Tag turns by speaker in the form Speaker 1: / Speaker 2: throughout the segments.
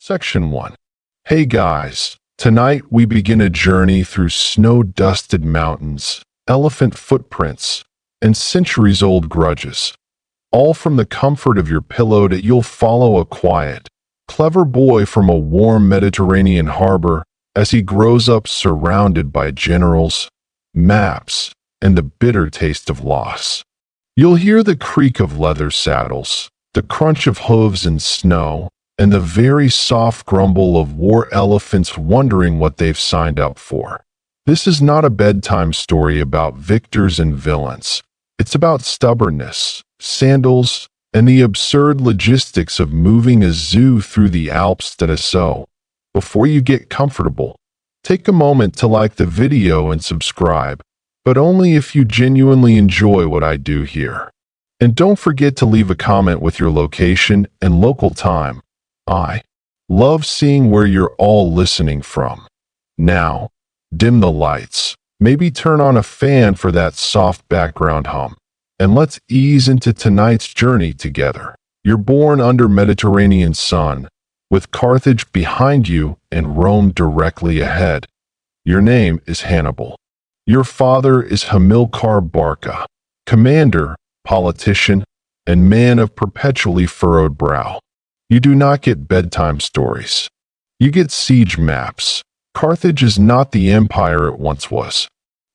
Speaker 1: Section 1. Hey guys, tonight we begin a journey through snow-dusted mountains, elephant footprints, and centuries-old grudges. All from the comfort of your pillow that you'll follow a quiet, clever boy from a warm Mediterranean harbor as he grows up surrounded by generals, maps, and the bitter taste of loss. You'll hear the creak of leather saddles, the crunch of hooves in snow, and the very soft grumble of war elephants wondering what they've signed up for. This is not a bedtime story about victors and villains. It's about stubbornness, sandals, and the absurd logistics of moving a zoo through the Alps. So, before you get comfortable, take a moment to like the video and subscribe, but only if you genuinely enjoy what I do here. And don't forget to leave a comment with your location and local time. I love seeing where you're all listening from. Now, dim the lights, maybe turn on a fan for that soft background hum, and let's ease into tonight's journey together. You're born under Mediterranean sun, with Carthage behind you and Rome directly ahead. Your name is Hannibal. Your father is Hannibal Barca, commander, politician, and man of perpetually furrowed brow. You do not get bedtime stories. You get siege maps. Carthage is not the empire it once was.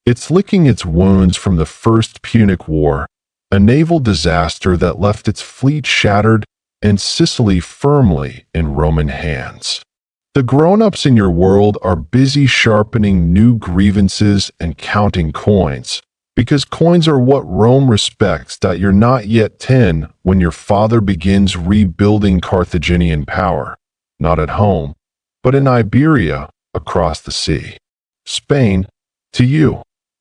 Speaker 1: It's licking its wounds from the First Punic War, a naval disaster that left its fleet shattered and Sicily firmly in Roman hands. The grown-ups in your world are busy sharpening new grievances and counting coins, because coins are what Rome respects. You're not yet 10 when your father begins rebuilding Carthaginian power, not at home, but in Iberia, across the sea. Spain, to you,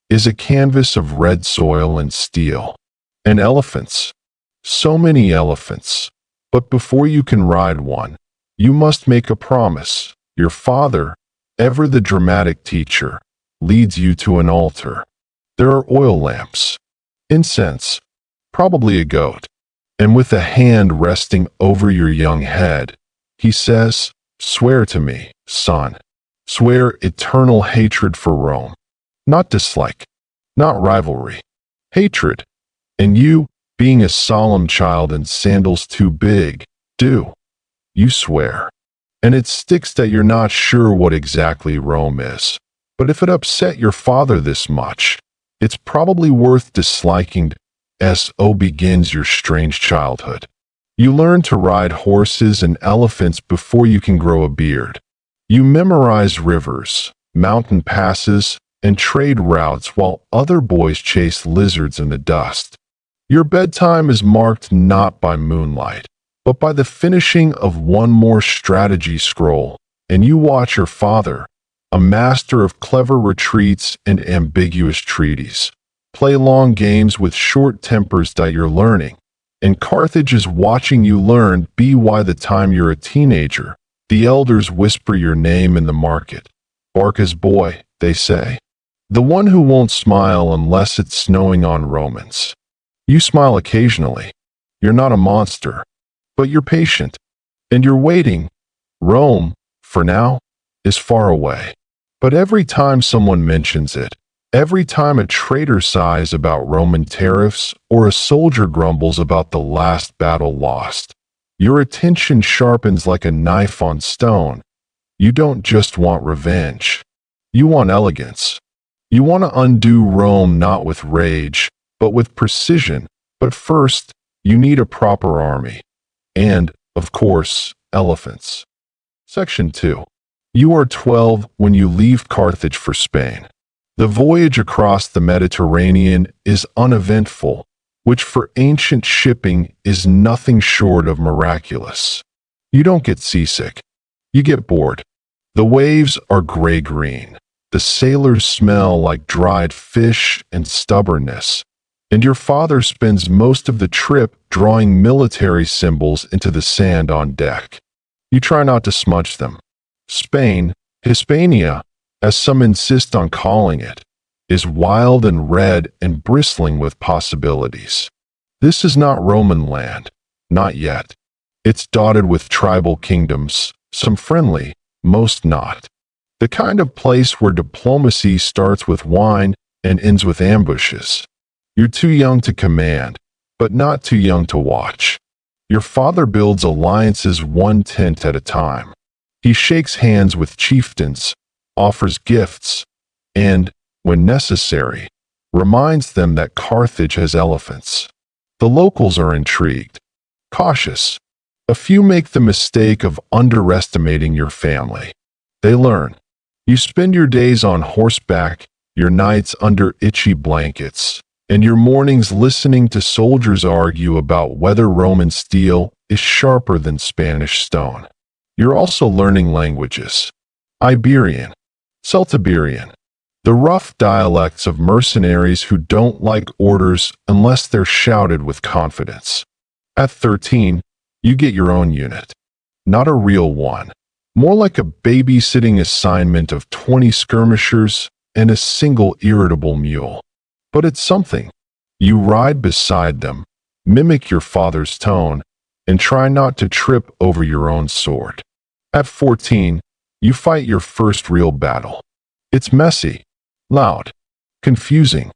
Speaker 1: is a canvas of red soil and steel. And elephants. So many elephants. But before you can ride one, you must make a promise. Your father, ever the dramatic teacher, leads you to an altar. There are oil lamps, incense, probably a goat, and with a hand resting over your young head, he says, "Swear to me, son. Swear eternal hatred for Rome. Not dislike, not rivalry. Hatred. And you, being a solemn child in sandals too big, do. You swear. And it sticks that you're not sure what exactly Rome is. But if it upset your father this much, it's probably worth disliking. So begins your strange childhood. You learn to ride horses and elephants before you can grow a beard. You memorize rivers, mountain passes, and trade routes while other boys chase lizards in the dust. Your bedtime is marked not by moonlight, but by the finishing of one more strategy scroll, and you watch your father, a master of clever retreats and ambiguous treaties, play long games with short tempers that you're learning, and Carthage is watching you learn. By the time you're a teenager, the elders whisper your name in the market. Barca's boy, they say. The one who won't smile unless it's snowing on Romans. You smile occasionally. You're not a monster, but you're patient, and you're waiting. Rome, for now, is far away. But every time someone mentions it, every time a trader sighs about Roman tariffs or a soldier grumbles about the last battle lost, your attention sharpens like a knife on stone. You don't just want revenge. You want elegance. You want to undo Rome not with rage, but with precision. But first, you need a proper army. And, of course, elephants. Section 2. You are 12 when you leave Carthage for Spain. The voyage across the Mediterranean is uneventful, which for ancient shipping is nothing short of miraculous. You don't get seasick. You get bored. The waves are gray-green. The sailors smell like dried fish and stubbornness. And your father spends most of the trip drawing military symbols into the sand on deck. You try not to smudge them. Spain, Hispania, as some insist on calling it, is wild and red and bristling with possibilities. This is not Roman land, not yet. It's dotted with tribal kingdoms, some friendly, most not. The kind of place where diplomacy starts with wine and ends with ambushes. You're too young to command, but not too young to watch. Your father builds alliances one tent at a time. He shakes hands with chieftains, offers gifts, and, when necessary, reminds them that Carthage has elephants. The locals are intrigued, cautious. A few make the mistake of underestimating your family. They learn. You spend your days on horseback, your nights under itchy blankets, and your mornings listening to soldiers argue about whether Roman steel is sharper than Spanish stone. You're also learning languages. Iberian, Celtiberian, the rough dialects of mercenaries who don't like orders unless they're shouted with confidence. At 13, you get your own unit. Not a real one. More like a babysitting assignment of 20 skirmishers and a single irritable mule. But it's something. You ride beside them, mimic your father's tone, and try not to trip over your own sword. At 14, you fight your first real battle. It's messy, loud, confusing.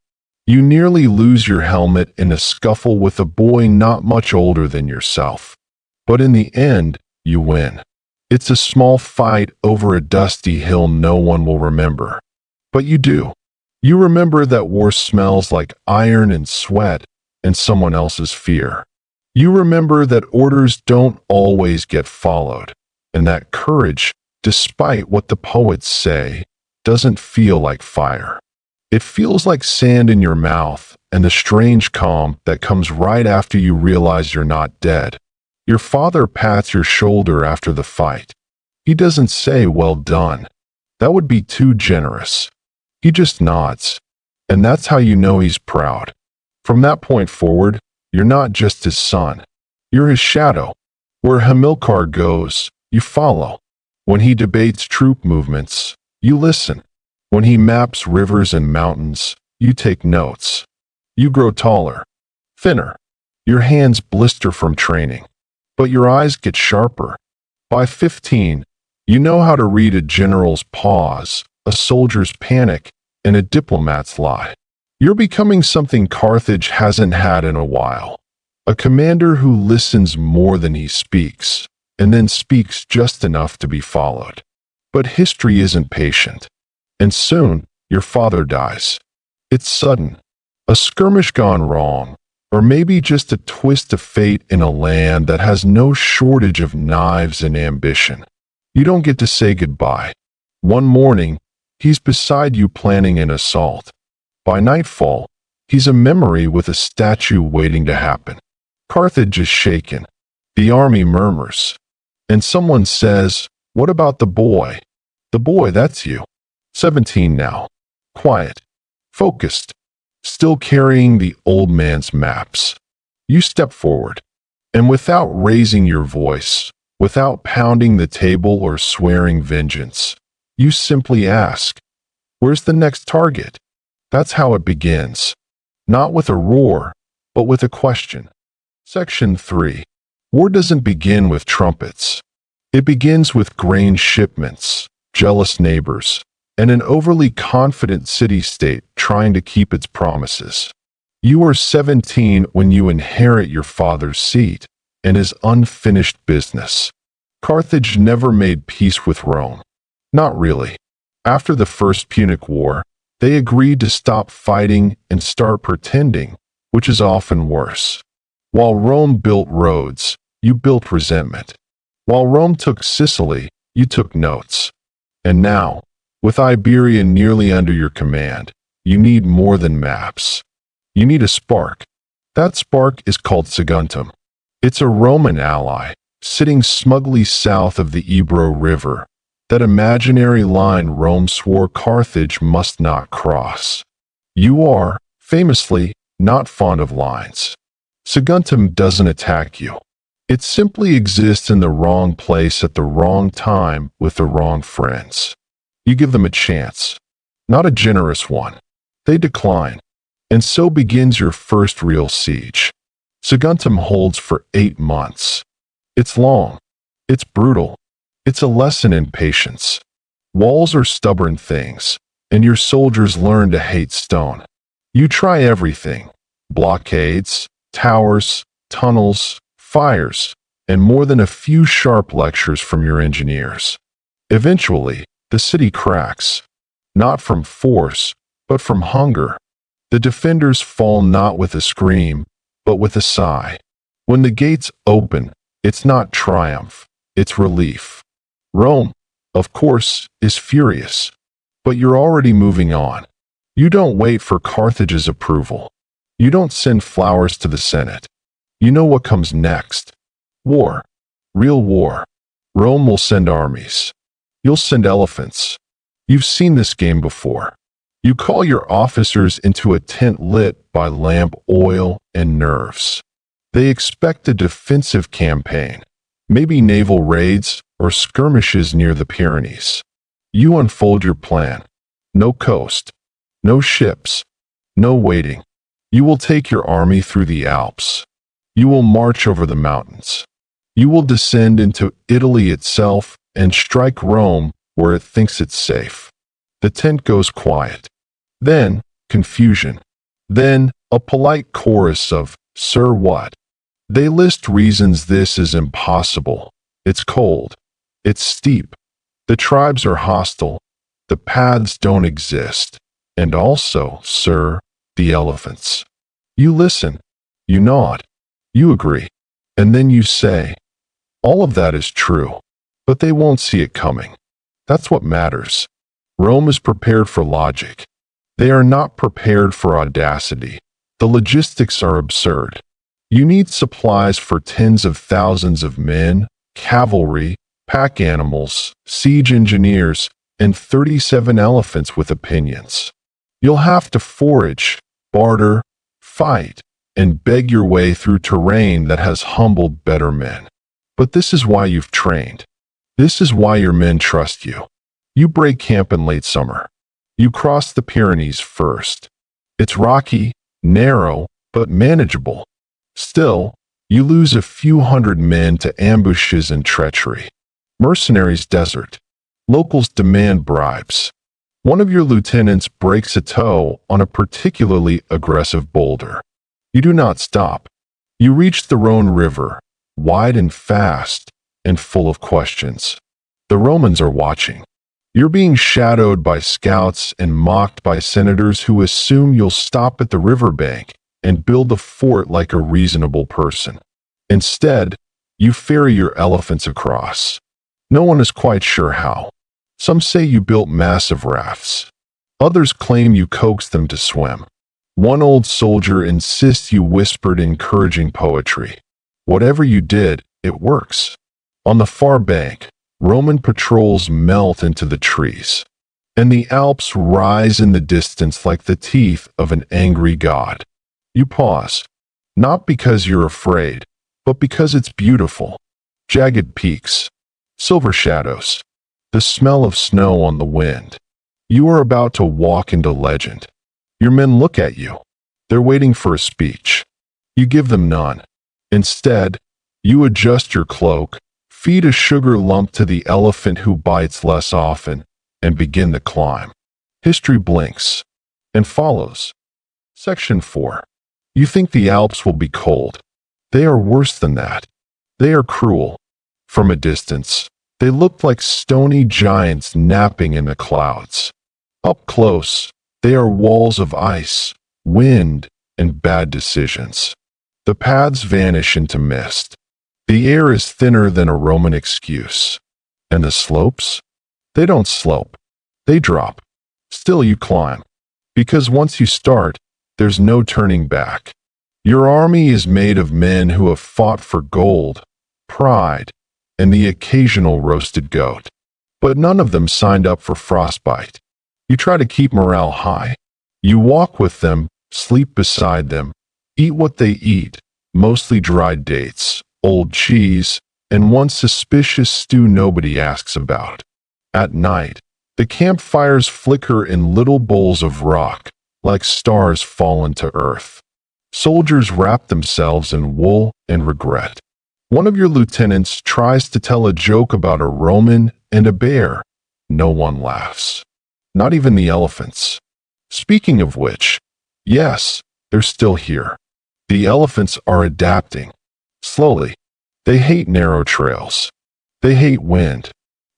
Speaker 1: You nearly lose your helmet in a scuffle with a boy not much older than yourself. But in the end, you win. It's a small fight over a dusty hill no one will remember. But you do. You remember that war smells like iron and sweat and someone else's fear. You remember that orders don't always get followed, and that courage, despite what the poets say, doesn't feel like fire. It feels like sand in your mouth and the strange calm that comes right after you realize you're not dead. Your father pats your shoulder after the fight. He doesn't say, "Well done." That would be too generous. He just nods, and that's how you know he's proud. From that point forward, you're not just his son. You're his shadow. Where Hamilcar goes, you follow. When he debates troop movements, you listen. When he maps rivers and mountains, you take notes. You grow taller, thinner. Your hands blister from training, but your eyes get sharper. By 15, you know how to read a general's pause, a soldier's panic, and a diplomat's lie. You're becoming something Carthage hasn't had in a while. A commander who listens more than he speaks, and then speaks just enough to be followed. But history isn't patient. And soon, your father dies. It's sudden. A skirmish gone wrong, or maybe just a twist of fate in a land that has no shortage of knives and ambition. You don't get to say goodbye. One morning, he's beside you planning an assault. By nightfall, he's a memory with a statue waiting to happen. Carthage is shaken. The army murmurs. And someone says, "What about the boy?" The boy, that's you. 17 now. Quiet. Focused. Still carrying the old man's maps. You step forward. And without raising your voice, without pounding the table or swearing vengeance, you simply ask, "Where's the next target?" That's how it begins. Not with a roar, but with a question. Section 3. War doesn't begin with trumpets. It begins with grain shipments, jealous neighbors, and an overly confident city-state trying to keep its promises. You are 17 when you inherit your father's seat and his unfinished business. Carthage never made peace with Rome. Not really. After the First Punic War, they agreed to stop fighting and start pretending, which is often worse. While Rome built roads, you built resentment. While Rome took Sicily, you took notes. And now, with Iberia nearly under your command, you need more than maps. You need a spark. That spark is called Saguntum. It's a Roman ally, sitting smugly south of the Ebro River, that imaginary line Rome swore Carthage must not cross. You are, famously, not fond of lines. Saguntum doesn't attack you. It simply exists in the wrong place at the wrong time with the wrong friends. You give them a chance, not a generous one. They decline, and so begins your first real siege. Saguntum holds for 8 months. It's long. It's brutal. It's a lesson in patience. Walls are stubborn things, and your soldiers learn to hate stone. You try everything: blockades, towers, tunnels, fires, and more than a few sharp lectures from your engineers. Eventually, the city cracks, not from force, but from hunger. The defenders fall not with a scream, but with a sigh. When the gates open, it's not triumph, it's relief. Rome, of course, is furious, but you're already moving on. You don't wait for Carthage's approval. You don't send flowers to the Senate. You know what comes next. War. Real war. Rome will send armies. You'll send elephants. You've seen this game before. You call your officers into a tent lit by lamp oil and nerves. They expect a defensive campaign, maybe naval raids or skirmishes near the Pyrenees. You unfold your plan. No coast, no ships, no waiting. You will take your army through the Alps. You will march over the mountains. You will descend into Italy itself and strike Rome where it thinks it's safe. The tent goes quiet. Then, confusion. Then, a polite chorus of, "Sir, what?" They list reasons this is impossible. It's cold. It's steep. The tribes are hostile. The paths don't exist. And also, sir, the elephants. You listen. You nod. You agree. And then you say, all of that is true, but they won't see it coming. That's what matters. Rome is prepared for logic. They are not prepared for audacity. The logistics are absurd. You need supplies for tens of thousands of men, cavalry, pack animals, siege engineers, and 37 elephants with opinions. You'll have to forage, barter, fight, and beg your way through terrain that has humbled better men. But this is why you've trained. This is why your men trust you. You break camp in late summer. You cross the Pyrenees first. It's rocky, narrow, but manageable. Still, you lose a few hundred men to ambushes and treachery. Mercenaries desert. Locals demand bribes. One of your lieutenants breaks a toe on a particularly aggressive boulder. You do not stop. You reach the Rhone River, wide and fast, and full of questions. The Romans are watching. You're being shadowed by scouts and mocked by senators who assume you'll stop at the riverbank and build a fort like a reasonable person. Instead, you ferry your elephants across. No one is quite sure how. Some say you built massive rafts. Others claim you coaxed them to swim. One old soldier insists you whispered encouraging poetry. Whatever you did, it works. On the far bank, Roman patrols melt into the trees, and the Alps rise in the distance like the teeth of an angry god. You pause, not because you're afraid, but because it's beautiful. Jagged peaks, silver shadows, the smell of snow on the wind. You are about to walk into legend. Your men look at you. They're waiting for a speech. You give them none. Instead, you adjust your cloak, feed a sugar lump to the elephant who bites less often, and begin the climb. History blinks and follows. Section 4. You think the Alps will be cold. They are worse than that. They are cruel. From a distance, they look like stony giants napping in the clouds. Up close, they are walls of ice, wind, and bad decisions. The paths vanish into mist. The air is thinner than a Roman excuse. And the slopes? They don't slope. They drop. Still you climb. Because once you start, there's no turning back. Your army is made of men who have fought for gold, pride, and the occasional roasted goat. But none of them signed up for frostbite. You try to keep morale high. You walk with them, sleep beside them, eat what they eat, mostly dried dates, old cheese, and one suspicious stew nobody asks about. At night, the campfires flicker in little bowls of rock, like stars fallen to earth. Soldiers wrap themselves in wool and regret. One of your lieutenants tries to tell a joke about a Roman and a bear. No one laughs. Not even the elephants. Speaking of which, yes, they're still here. The elephants are adapting. Slowly. They hate narrow trails. They hate wind.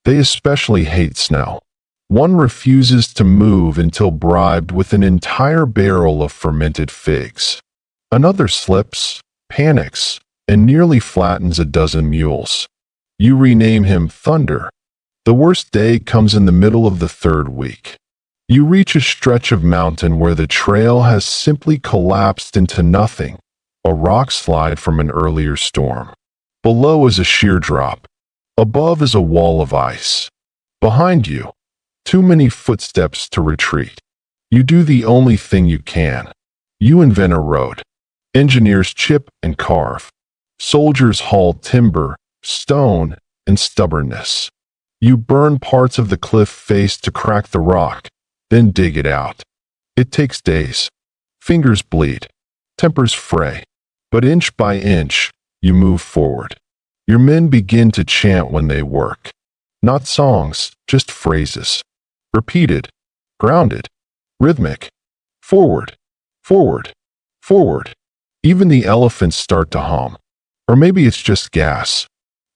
Speaker 1: They especially hate snow. One refuses to move until bribed with an entire barrel of fermented figs. Another slips, panics, and nearly flattens a dozen mules. You rename him Thunder. The worst day comes in the middle of the third week. You reach a stretch of mountain where the trail has simply collapsed into nothing, a rock slide from an earlier storm. Below is a sheer drop. Above is a wall of ice. Behind you, too many footsteps to retreat. You do the only thing you can. You invent a road. Engineers chip and carve. Soldiers haul timber, stone, and stubbornness. You burn parts of the cliff face to crack the rock, then dig it out. It takes days. Fingers bleed. Tempers fray. But inch by inch, you move forward. Your men begin to chant when they work. Not songs, just phrases. Repeated, grounded, rhythmic. Forward, forward, forward. Even the elephants start to hum. Or maybe it's just gas.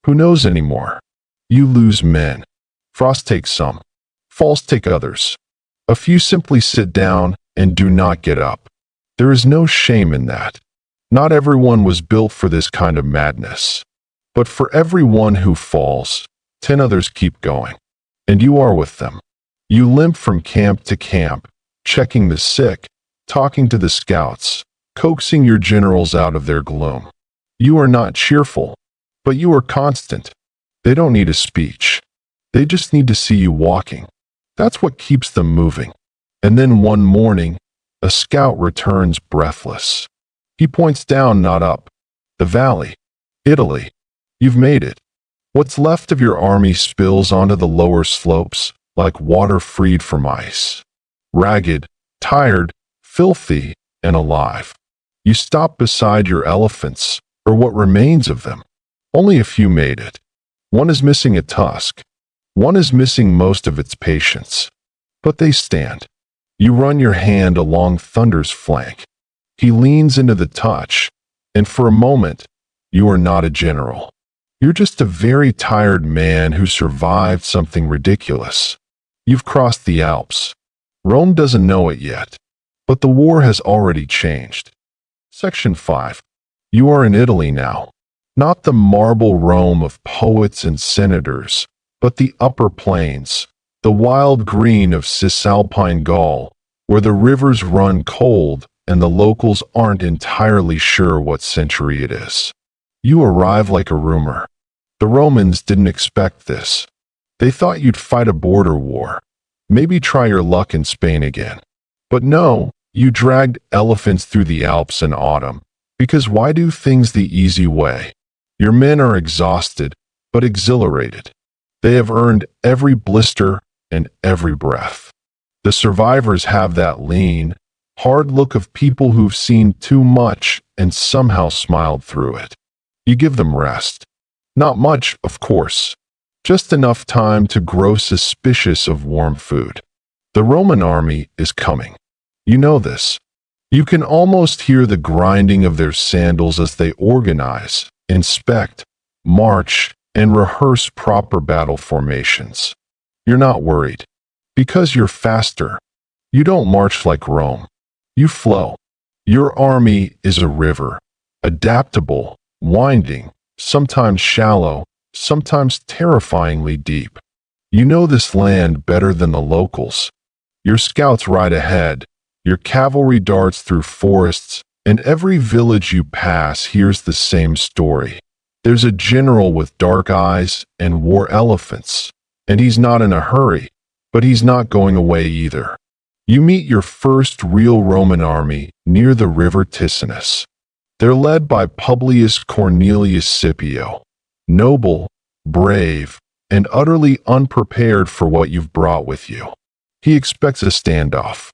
Speaker 1: Who knows anymore? You lose men. Frost takes some. Falls take others. A few simply sit down and do not get up. There is no shame in that. Not everyone was built for this kind of madness. But for every one who falls, 10 others keep going. And you are with them. You limp from camp to camp, checking the sick, talking to the scouts, coaxing your generals out of their gloom. You are not cheerful, but you are constant. They don't need a speech. They just need to see you walking. That's what keeps them moving. And then one morning, a scout returns breathless. He points down, not up. The valley. Italy. You've made it. What's left of your army spills onto the lower slopes, like water freed from ice. Ragged, tired, filthy, and alive. You stop beside your elephants, or what remains of them. Only a few made it. One is missing a tusk. One is missing most of its patience. But they stand. You run your hand along Thunder's flank. He leans into the touch, and for a moment, you are not a general. You're just a very tired man who survived something ridiculous. You've crossed the Alps. Rome doesn't know it yet, but the war has already changed. Section 5. You are in Italy now. Not the marble Rome of poets and senators, but the upper plains, the wild green of Cisalpine Gaul, where the rivers run cold and the locals aren't entirely sure what century it is. You arrive like a rumor. The Romans didn't expect this. They thought you'd fight a border war, maybe try your luck in Spain again. But no, you dragged elephants through the Alps in autumn, because why do things the easy way? Your men are exhausted, but exhilarated. They have earned every blister and every breath. The survivors have that lean, hard look of people who've seen too much and somehow smiled through it. You give them rest. Not much, of course. Just enough time to grow suspicious of warm food. The Roman army is coming. You know this. You can almost hear the grinding of their sandals as they organize, inspect, march, and rehearse proper battle formations. You're not worried. Because you're faster. You don't march like Rome. You flow. Your army is a river, adaptable, winding, sometimes shallow, sometimes terrifyingly deep. You know this land better than the locals. Your scouts ride ahead, your cavalry darts through forests, and every village you pass hears the same story. There's a general with dark eyes and war elephants, and he's not in a hurry, but he's not going away either. You meet your first real Roman army near the river Ticinus. They're led by Publius Cornelius Scipio, noble, brave, and utterly unprepared for what you've brought with you. He expects a standoff.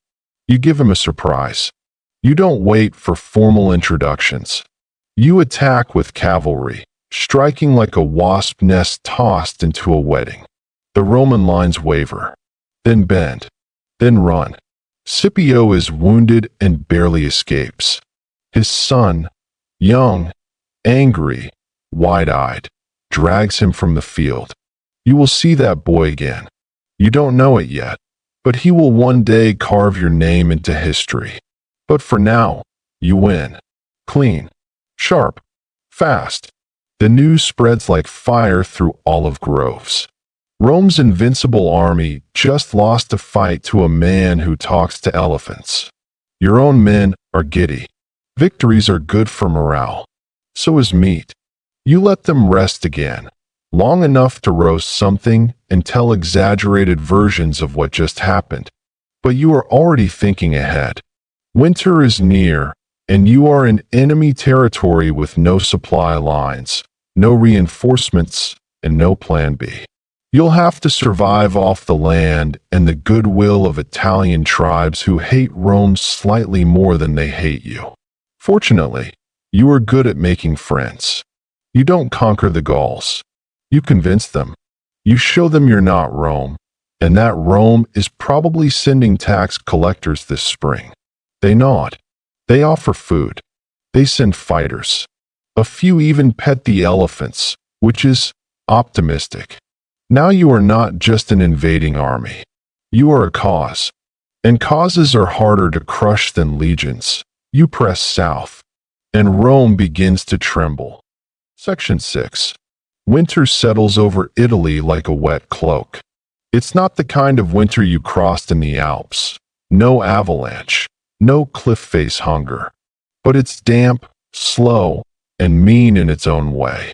Speaker 1: You give him a surprise. You don't wait for formal introductions. You attack with cavalry, striking like a wasp nest tossed into a wedding. The Roman lines waver, then bend, then run. Scipio is wounded and barely escapes. His son, young, angry, wide-eyed, drags him from the field. You will see that boy again. You don't know it yet, but he will one day carve your name into history. But for now, you win. Clean, sharp, fast. The news spreads like fire through olive groves. Rome's invincible army just lost a fight to a man who talks to elephants. Your own men are giddy. Victories are good for morale. So is meat. You let them rest again, long enough to roast something and tell exaggerated versions of what just happened. But you are already thinking ahead. Winter is near, and you are in enemy territory with no supply lines, no reinforcements, and no plan B. You'll have to survive off the land and the goodwill of Italian tribes who hate Rome slightly more than they hate you. Fortunately, you are good at making friends. You don't conquer the Gauls. You convince them. You show them you're not Rome, and that Rome is probably sending tax collectors this spring. They nod. They offer food. They send fighters. A few even pet the elephants, which is optimistic. Now you are not just an invading army. You are a cause. And causes are harder to crush than legions. You press south, and Rome begins to tremble. Section 6. Winter settles over Italy like a wet cloak. It's not the kind of winter you crossed in the Alps. No avalanche, no cliff face hunger. But it's damp, slow, and mean in its own way.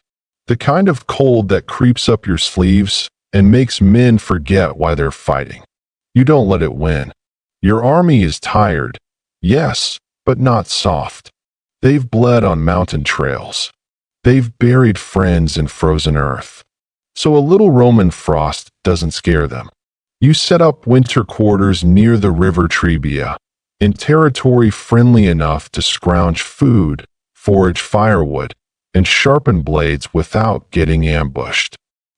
Speaker 1: The kind of cold that creeps up your sleeves and makes men forget why they're fighting. You don't let it win. Your army is tired, yes, but not soft. They've bled on mountain trails. They've buried friends in frozen earth. So a little Roman frost doesn't scare them. You set up winter quarters near the river Trebia, in territory friendly enough to scrounge food, forage firewood, and sharpen blades without getting ambushed.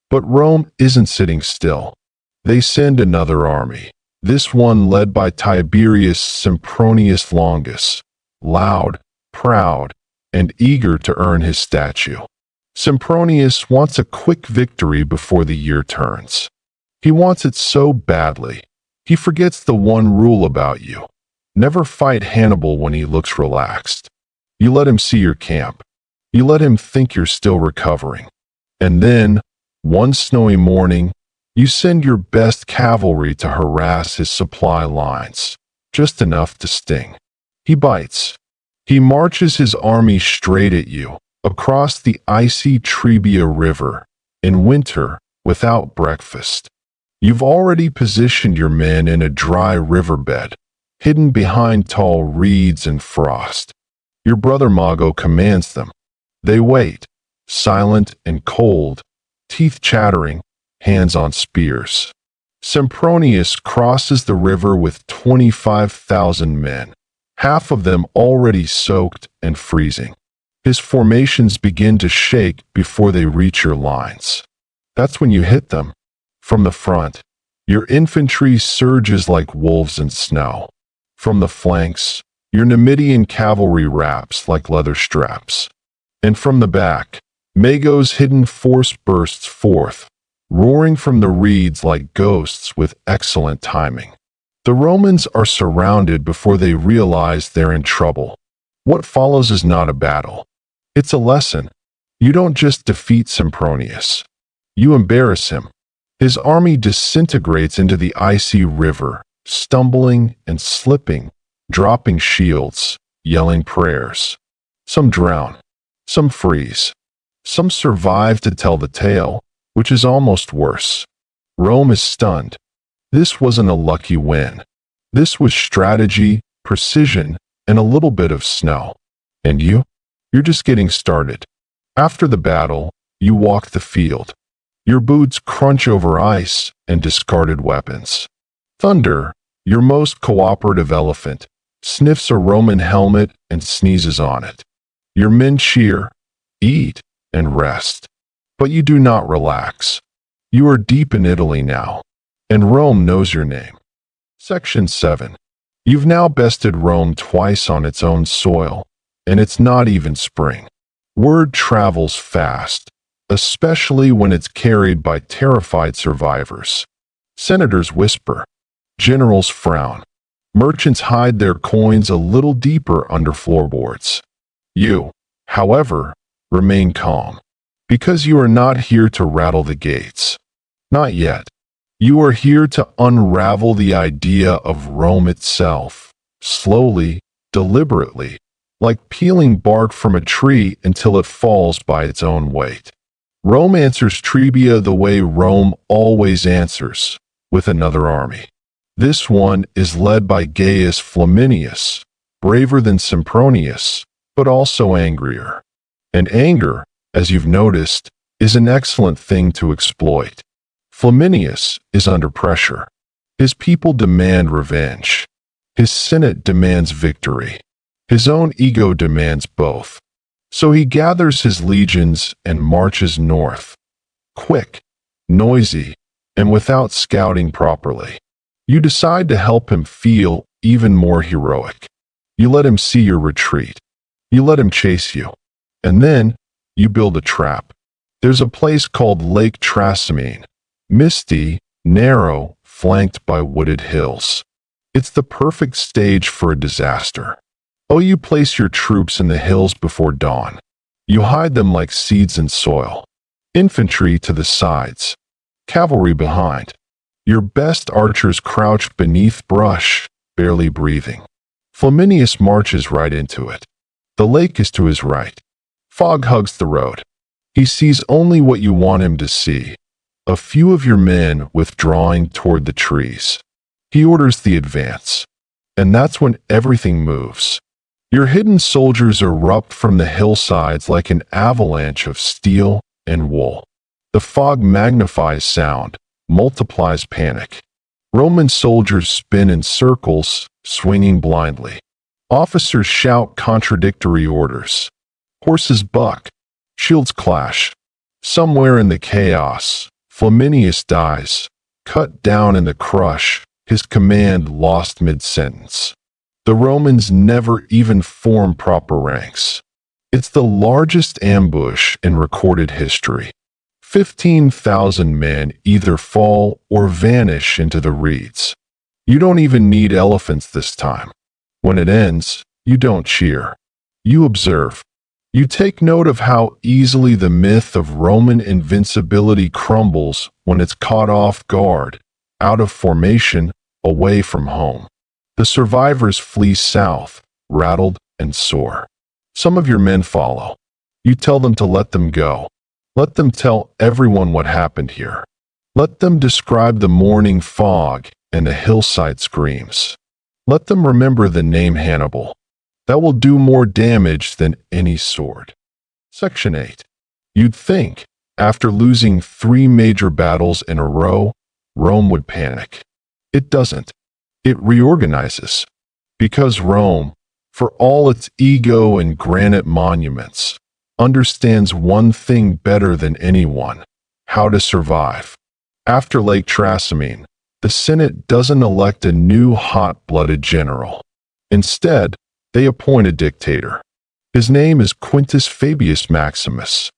Speaker 1: But Rome isn't sitting still. They send another army, this one led by Tiberius Sempronius Longus, loud, proud, and eager to earn his statue. Sempronius wants a quick victory before the year turns. He wants it so badly, he forgets the one rule about you. Never fight Hannibal when he looks relaxed. You let him see your camp. You let him think you're still recovering. And then, one snowy morning, you send your best cavalry to harass his supply lines, just enough to sting. He bites. He marches his army straight at you, across the icy Trebia River, in winter, without breakfast. You've already positioned your men in a dry riverbed, hidden behind tall reeds and frost. Your brother Mago commands them. They wait, silent and cold, teeth chattering, hands on spears. Sempronius crosses the river with 25,000 men, half of them already soaked and freezing. His formations begin to shake before they reach your lines. That's when you hit them. From the front, your infantry surges like wolves in snow. From the flanks, your Numidian cavalry wraps like leather straps. And from the back, Mago's hidden force bursts forth, roaring from the reeds like ghosts with excellent timing. The Romans are surrounded before they realize they're in trouble. What follows is not a battle. It's a lesson. You don't just defeat Sempronius. You embarrass him. His army disintegrates into the icy river, stumbling and slipping, dropping shields, yelling prayers. Some drown. Some freeze. Some survive to tell the tale, which is almost worse. Rome is stunned. This wasn't a lucky win. This was strategy, precision, and a little bit of snow. And you? You're just getting started. After the battle, you walk the field. Your boots crunch over ice and discarded weapons. Thunder, your most cooperative elephant, sniffs a Roman helmet and sneezes on it. Your men cheer, eat, and rest. But you do not relax. You are deep in Italy now, and Rome knows your name. Section 7. You've now bested Rome twice on its own soil, and it's not even spring. Word travels fast, especially when it's carried by terrified survivors. Senators whisper. Generals frown. Merchants hide their coins a little deeper under floorboards. You, however, remain calm, because you are not here to rattle the gates. Not yet. You are here to unravel the idea of Rome itself, slowly, deliberately, like peeling bark from a tree until it falls by its own weight. Rome answers trivia the way Rome always answers, with another army. This one is led by Gaius Flaminius, braver than Sempronius, but also angrier. And anger, as you've noticed, is an excellent thing to exploit. Flaminius is under pressure. His people demand revenge. His Senate demands victory. His own ego demands both. So he gathers his legions and marches north. Quick, noisy, and without scouting properly. You decide to help him feel even more heroic. You let him see your retreat. You let him chase you. And then you build a trap. There's a place called Lake Trasimene. Misty, narrow, flanked by wooded hills. It's the perfect stage for a disaster. Oh, you place your troops in the hills before dawn. You hide them like seeds in soil. Infantry to the sides. Cavalry behind. Your best archers crouch beneath brush, barely breathing. Flaminius marches right into it. The lake is to his right. Fog hugs the road. He sees only what you want him to see. A few of your men withdrawing toward the trees. He orders the advance. And that's when everything moves. Your hidden soldiers erupt from the hillsides like an avalanche of steel and wool. The fog magnifies sound, multiplies panic. Roman soldiers spin in circles, swinging blindly. Officers shout contradictory orders. Horses buck. Shields clash. Somewhere in the chaos, Flaminius dies, cut down in the crush, his command lost mid-sentence. The Romans never even form proper ranks. It's the largest ambush in recorded history. 15,000 men either fall or vanish into the reeds. You don't even need elephants this time. When it ends, you don't cheer. You observe. You take note of how easily the myth of Roman invincibility crumbles when it's caught off guard, out of formation, away from home. The survivors flee south, rattled and sore. Some of your men follow. You tell them to let them go. Let them tell everyone what happened here. Let them describe the morning fog and the hillside screams. Let them remember the name Hannibal. That will do more damage than any sword. Section 8. You'd think, after losing 3 major battles in a row, Rome would panic. It doesn't. It reorganizes. Because Rome, for all its ego and granite monuments, understands one thing better than anyone: how to survive. After Lake Trasimene, the Senate doesn't elect a new hot-blooded general. Instead, they appoint a dictator. His name is Quintus Fabius Maximus,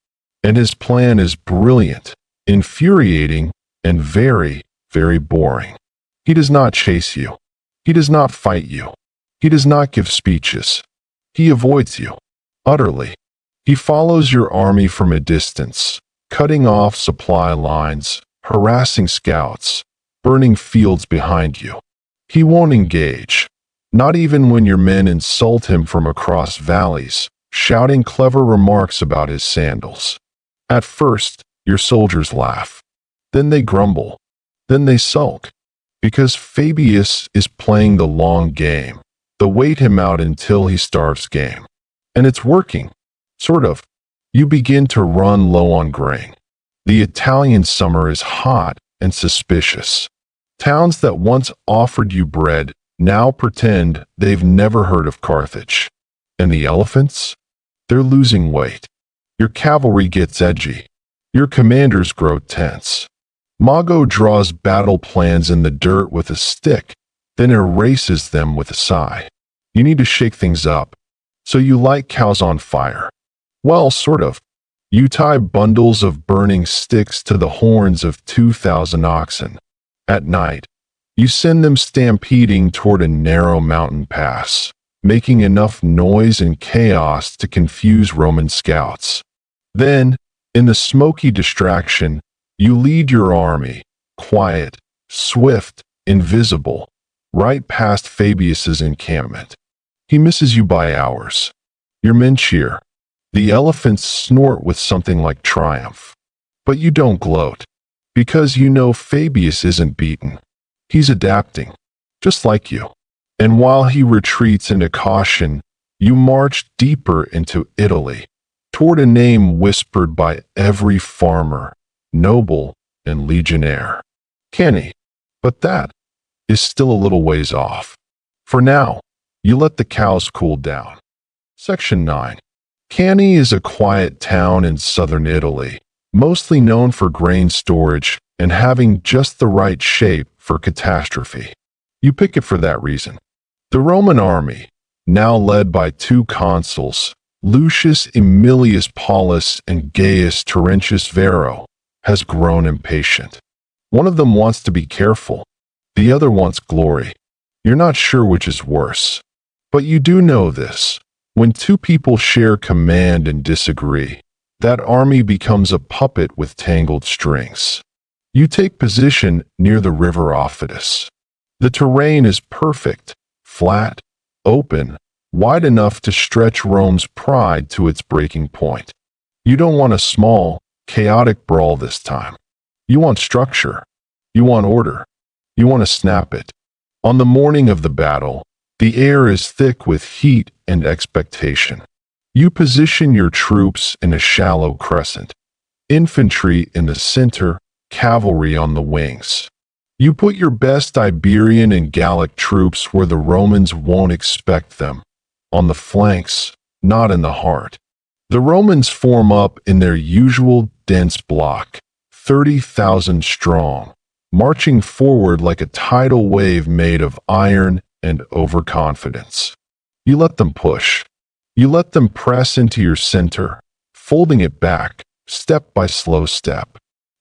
Speaker 1: and his plan is brilliant, infuriating, and very, very boring. He does not chase you. He does not fight you. He does not give speeches. He avoids you, utterly. He follows your army from a distance, cutting off supply lines, harassing scouts, burning fields behind you. He won't engage. Not even when your men insult him from across valleys, shouting clever remarks about his sandals. At first, your soldiers laugh. Then they grumble. Then they sulk. Because Fabius is playing the long game. They'll wait him out until he starves game. And it's working. Sort of. You begin to run low on grain. The Italian summer is hot and suspicious. Towns that once offered you bread now pretend they've never heard of Carthage. And the elephants? They're losing weight. Your cavalry gets edgy. Your commanders grow tense. Mago draws battle plans in the dirt with a stick, then erases them with a sigh. You need to shake things up. So you light cows on fire. Well, sort of. You tie bundles of burning sticks to the horns of 2,000 oxen. At night, you send them stampeding toward a narrow mountain pass, making enough noise and chaos to confuse Roman scouts. Then, in the smoky distraction, you lead your army, quiet, swift, invisible, right past Fabius's encampment. He misses you by hours. Your men cheer. The elephants snort with something like triumph. But you don't gloat, because you know Fabius isn't beaten. He's adapting, just like you. And while he retreats into caution, you march deeper into Italy, toward a name whispered by every farmer, noble, and legionnaire. Canny. But that is still a little ways off. For now, you let the cows cool down. Section 9. Canny is a quiet town in southern Italy, mostly known for grain storage and having just the right shape for catastrophe. You pick it for that reason. The Roman army, now led by two consuls, Lucius Aemilius Paulus and Gaius Terentius Varro, has grown impatient. One of them wants to be careful. The other wants glory. You're not sure which is worse. But you do know this. When two people share command and disagree, that army becomes a puppet with tangled strings. You take position near the river Aufidus. The terrain is perfect, flat, open, wide enough to stretch Rome's pride to its breaking point. You don't want a small, chaotic brawl this time. You want structure. You want order. You want to snap it. On the morning of the battle, the air is thick with heat and expectation. You position your troops in a shallow crescent. Infantry in the center, cavalry on the wings. You put your best Iberian and Gallic troops where the Romans won't expect them. On the flanks, not in the heart. The Romans form up in their usual dense block, 30,000 strong, marching forward like a tidal wave made of iron and overconfidence. You let them push. You let them press into your center, folding it back, step by slow step.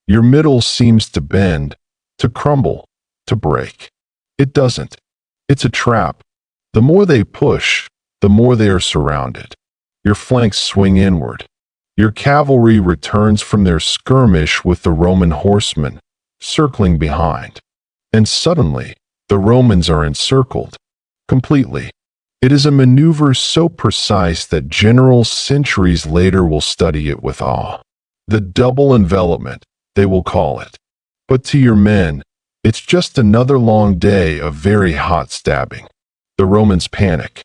Speaker 1: Your middle seems to bend, to crumble, to break. It doesn't. It's a trap. The more they push, the more they are surrounded. Your flanks swing inward. Your cavalry returns from their skirmish with the Roman horsemen, circling behind. And suddenly, the Romans are encircled. Completely. It is a maneuver so precise that generals centuries later will study it with awe. The double envelopment, they will call it. But to your men, it's just another long day of very hot stabbing. The Romans panic.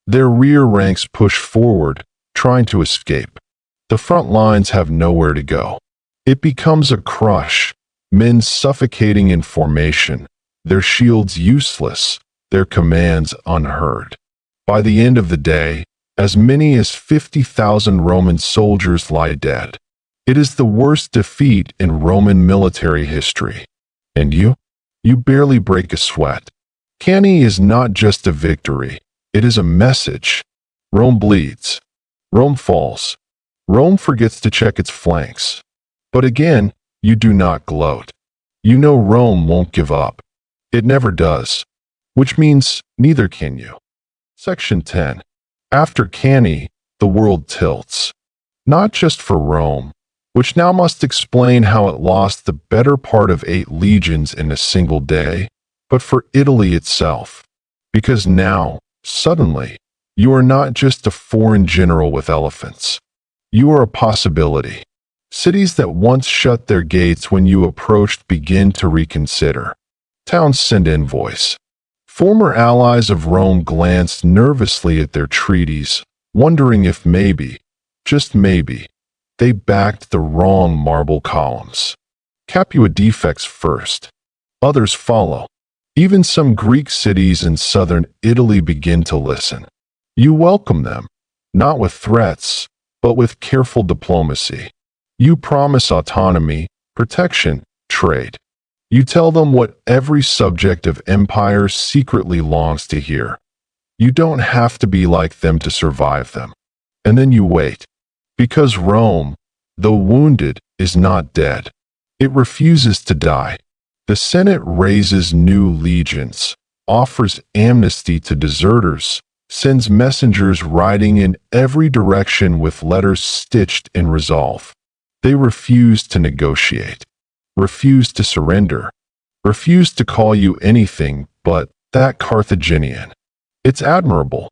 Speaker 1: Their rear ranks push forward, trying to escape. The front lines have nowhere to go. It becomes a crush, men suffocating in formation, their shields useless, their commands unheard. By the end of the day, as many as 50,000 Roman soldiers lie dead. It is the worst defeat in Roman military history. And you? You barely break a sweat. Canny is not just a victory, it is a message. Rome bleeds. Rome falls. Rome forgets to check its flanks. But again, you do not gloat. You know Rome won't give up. It never does. Which means neither can you. Section 10. After Canny, the world tilts. Not just for Rome, which now must explain how it lost the better part of 8 legions in a single day, but for Italy itself. Because now, suddenly, you are not just a foreign general with elephants. You are a possibility. Cities that once shut their gates when you approached begin to reconsider. Towns send envoys. Former allies of Rome glanced nervously at their treaties, wondering if maybe, just maybe, they backed the wrong marble columns. Capua defects first. Others follow. Even some Greek cities in southern Italy begin to listen. You welcome them, not with threats, but with careful diplomacy. You promise autonomy, protection, trade. You tell them what every subject of empire secretly longs to hear. You don't have to be like them to survive them. And then you wait. Because Rome, though wounded, is not dead. It refuses to die. The Senate raises new legions, offers amnesty to deserters, sends messengers riding in every direction with letters stitched in resolve. They refuse to negotiate, refuse to surrender, refuse to call you anything but that Carthaginian. It's admirable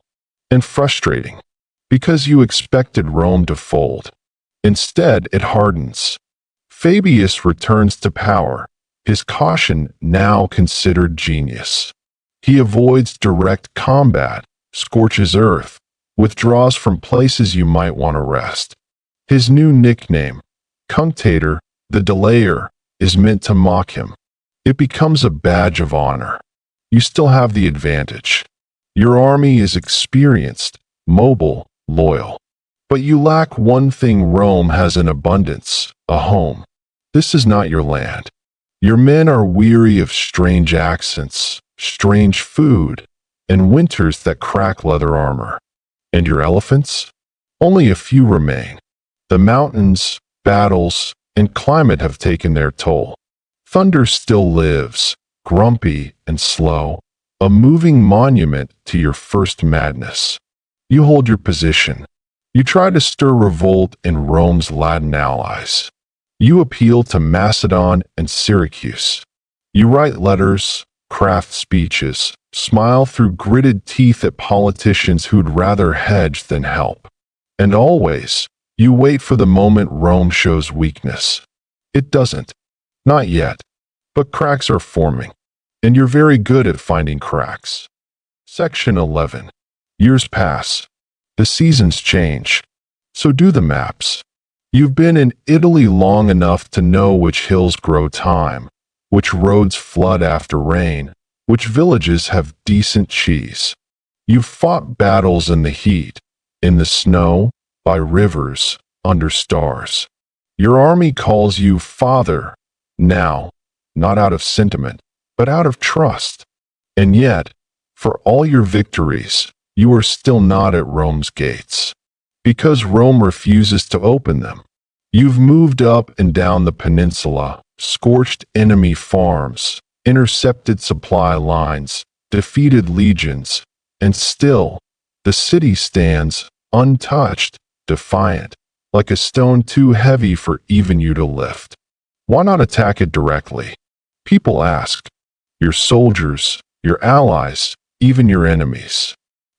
Speaker 1: and frustrating, because you expected Rome to fold. Instead, it hardens. Fabius returns to power, his caution now considered genius. He avoids direct combat, scorches earth, withdraws from places you might want to rest. His new nickname, Cunctator, the Delayer, is meant to mock him. It becomes a badge of honor. You still have the advantage. Your army is experienced, mobile, loyal. But you lack one thing Rome has in abundance, a home. This is not your land. Your men are weary of strange accents, strange food, and winters that crack leather armor. And your elephants? Only a few remain. The mountains, battles, and climate have taken their toll. Thunder still lives, grumpy and slow, a moving monument to your first madness. You hold your position. You try to stir revolt in Rome's Latin allies. You appeal to Macedon and Syracuse. You write letters, craft speeches, smile through gritted teeth at politicians who'd rather hedge than help. And always, you wait for the moment Rome shows weakness. It doesn't. Not yet. But cracks are forming. And you're very good at finding cracks. Section 11. Years pass. The seasons change. So do the maps. You've been in Italy long enough to know which hills grow thyme, which roads flood after rain, which villages have decent cheese. You've fought battles in the heat, in the snow, by rivers, under stars. Your army calls you father, now, not out of sentiment, but out of trust. And yet, for all your victories, you are still not at Rome's gates. Because Rome refuses to open them. You've moved up and down the peninsula, scorched enemy farms, intercepted supply lines, defeated legions, and still, the city stands, untouched, defiant, like a stone too heavy for even you to lift. Why not attack it directly? People ask. Your soldiers, your allies, even your enemies.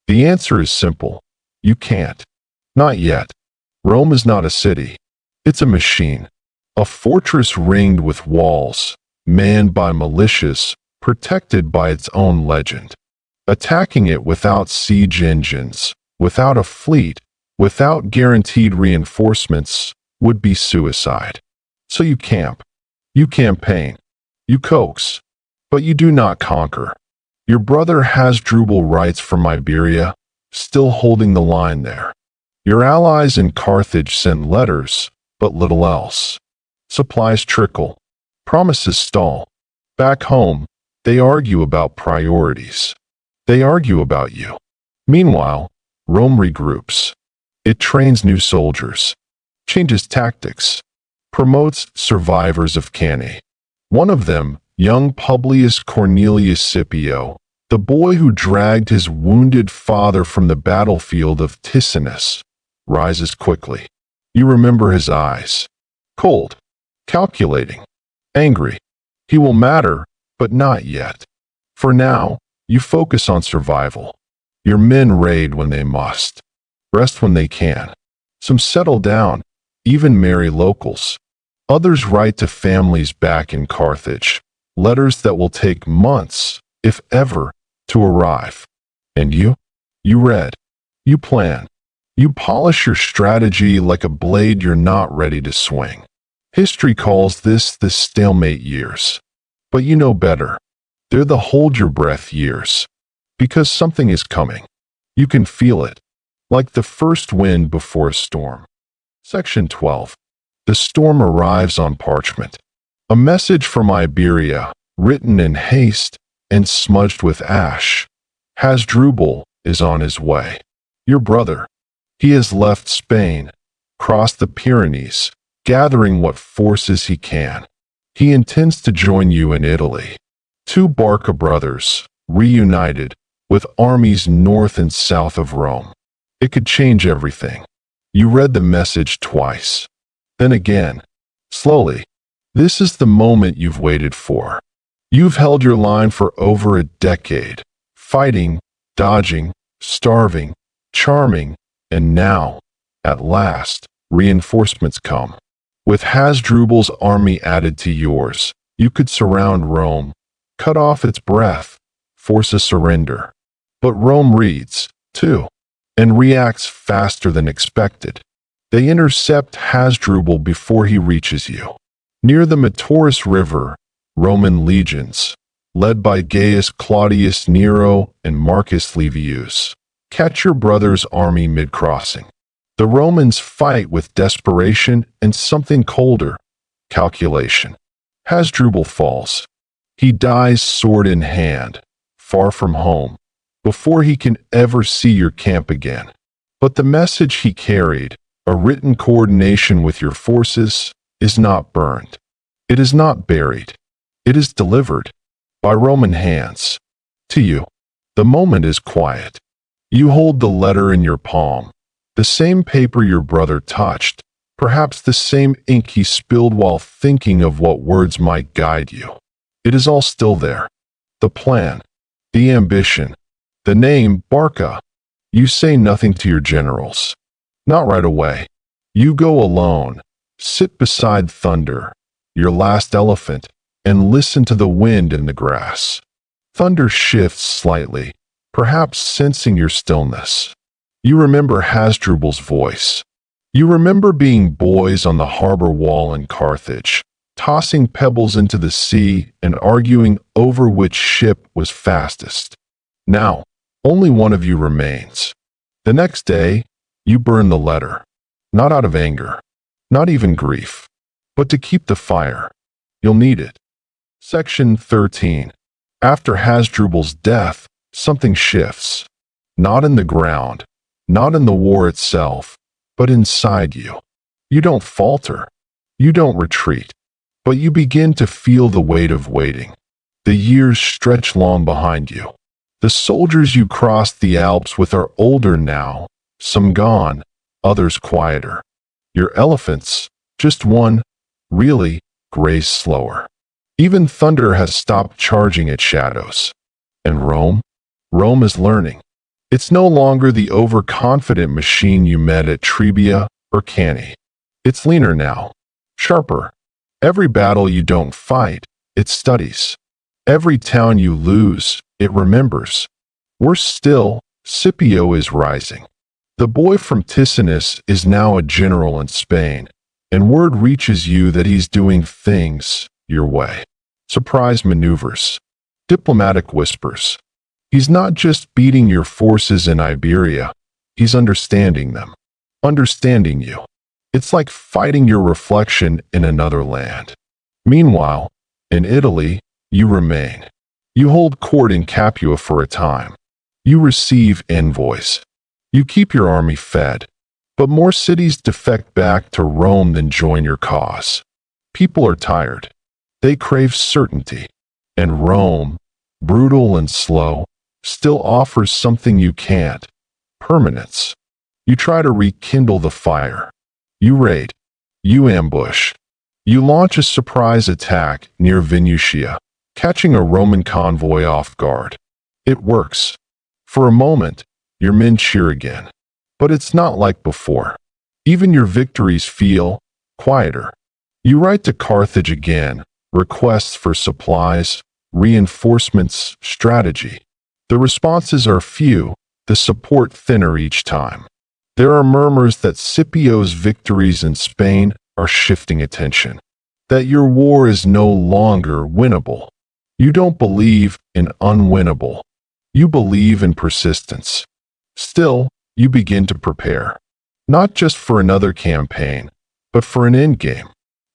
Speaker 1: The answer is simple. You can't. Not yet. Rome is not a city. It's a machine. A fortress ringed with walls, manned by militias, protected by its own legend. Attacking it without siege engines, without a fleet, without guaranteed reinforcements, would be suicide. So you camp. You campaign. You coax. But you do not conquer. Your brother Hasdrubal writes from Iberia, still holding the line there. Your allies in Carthage sent letters, but little else. Supplies trickle. Promises stall. Back home, they argue about priorities. They argue about you. Meanwhile, Rome regroups. It trains new soldiers. Changes tactics. Promotes survivors of Cannae. One of them, young Publius Cornelius Scipio, the boy who dragged his wounded father from the battlefield of Ticinus, rises quickly. You remember his eyes. Cold, calculating, angry. He will matter, but not yet. For now, you focus on survival. Your men raid when they must. Rest when they can. Some settle down, even marry locals. Others write to families back in Carthage, letters that will take months, if ever, to arrive. And you? You read. You plan. You polish your strategy like a blade you're not ready to swing. History calls this the stalemate years. But you know better. They're the hold your breath years. Because something is coming. You can feel it. Like the first wind before a storm. Section 12. The storm arrives on parchment. A message from Iberia, written in haste and smudged with ash. Hasdrubal is on his way. Your brother. He has left Spain, crossed the Pyrenees, gathering what forces he can. He intends to join you in Italy. Two Barca brothers, reunited, with armies north and south of Rome. It could change everything. You read the message twice. Then again. Slowly. This is the moment you've waited for. You've held your line for over a decade. Fighting, dodging, starving, charming, and now, at last, reinforcements come. With Hasdrubal's army added to yours, you could surround Rome, cut off its breath, force a surrender. But Rome reads, too, and reacts faster than expected. They intercept Hasdrubal before he reaches you. Near the Metaurus River, Roman legions, led by Gaius Claudius Nero and Marcus Livius, catch your brother's army mid-crossing. The Romans fight with desperation and something colder, calculation. Hasdrubal falls. He dies sword in hand, far from home, before he can ever see your camp again. But the message he carried, a written coordination with your forces, is not burned. It is not buried. It is delivered by Roman hands to you. The moment is quiet. You hold the letter in your palm, the same paper your brother touched, perhaps the same ink he spilled while thinking of what words might guide you. It is all still there. The plan, the ambition, the name Barca. You say nothing to your generals. Not right away. You go alone, sit beside thunder, your last elephant, and listen to the wind in the grass. Thunder shifts slightly, perhaps sensing your stillness. You remember Hasdrubal's voice. You remember being boys on the harbor wall in Carthage, tossing pebbles into the sea and arguing over which ship was fastest. Now, only one of you remains. The next day, you burn the letter, not out of anger, not even grief, but to keep the fire. You'll need it. Section 13. After Hasdrubal's death, something shifts. Not in the ground, not in the war itself, but inside you. You don't falter. You don't retreat. But you begin to feel the weight of waiting. The years stretch long behind you. The soldiers you crossed the Alps with are older now, some gone, others quieter. Your elephants, just one, really, graze slower. Even thunder has stopped charging at shadows. And Rome? Rome is learning. It's no longer the overconfident machine you met at Trebia or Cannae. It's leaner now, sharper. Every battle you don't fight, it studies. Every town you lose, it remembers. Worse still, Scipio is rising. The boy from Ticinus is now a general in Spain, and word reaches you that he's doing things your way. Surprise maneuvers. Diplomatic whispers. He's not just beating your forces in Iberia, he's understanding them. Understanding you. It's like fighting your reflection in another land. Meanwhile, in Italy, you remain. You hold court in Capua for a time. You receive envoys. You keep your army fed. But more cities defect back to Rome than join your cause. People are tired. They crave certainty. And Rome, brutal and slow, still offers something you can't. Permanence. You try to rekindle the fire. You raid. You ambush. You launch a surprise attack near Venusia, catching a Roman convoy off guard. It works. For a moment, your men cheer again. But it's not like before. Even your victories feel quieter. You write to Carthage again, requests for supplies, reinforcements, strategy. The responses are few, the support thinner each time. There are murmurs that Scipio's victories in Spain are shifting attention, that your war is no longer winnable. You don't believe in unwinnable. You believe in persistence. Still, you begin to prepare. Not just for another campaign, but for an endgame.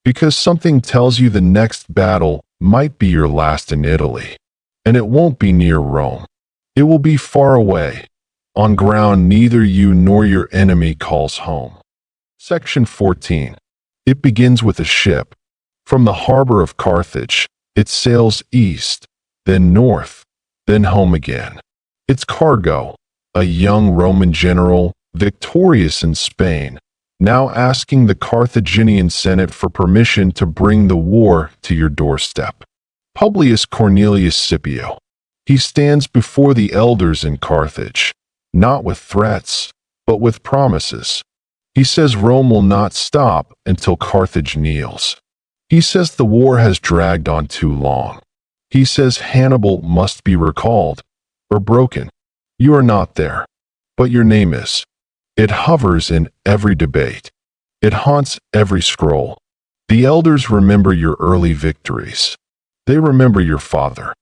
Speaker 1: Because something tells you the next battle might be your last in Italy. And it won't be near Rome. It will be far away, on ground neither you nor your enemy calls home. Section 14. It begins with a ship. From the harbor of Carthage, it sails east, then north, then home again. Its cargo, a young Roman general, victorious in Spain, now asking the Carthaginian Senate for permission to bring the war to your doorstep. Publius Cornelius Scipio. He stands before the elders in Carthage, not with threats, but with promises. He says Rome will not stop until Carthage kneels. He says the war has dragged on too long. He says Hannibal must be recalled, or broken. You are not there, but your name is. It hovers in every debate. It haunts every scroll. The elders remember your early victories. They remember your father.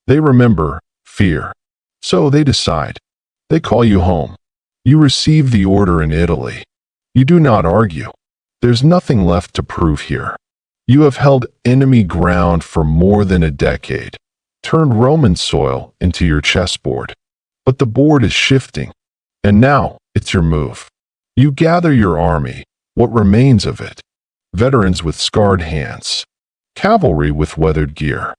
Speaker 1: They remember fear. So they decide. They call you home. You receive the order in Italy. You do not argue. There's nothing left to prove here. You have held enemy ground for more than a decade, turned Roman soil into your chessboard. But the board is shifting, and now it's your move. You gather your army, what remains of it, veterans with scarred hands, cavalry with weathered gear.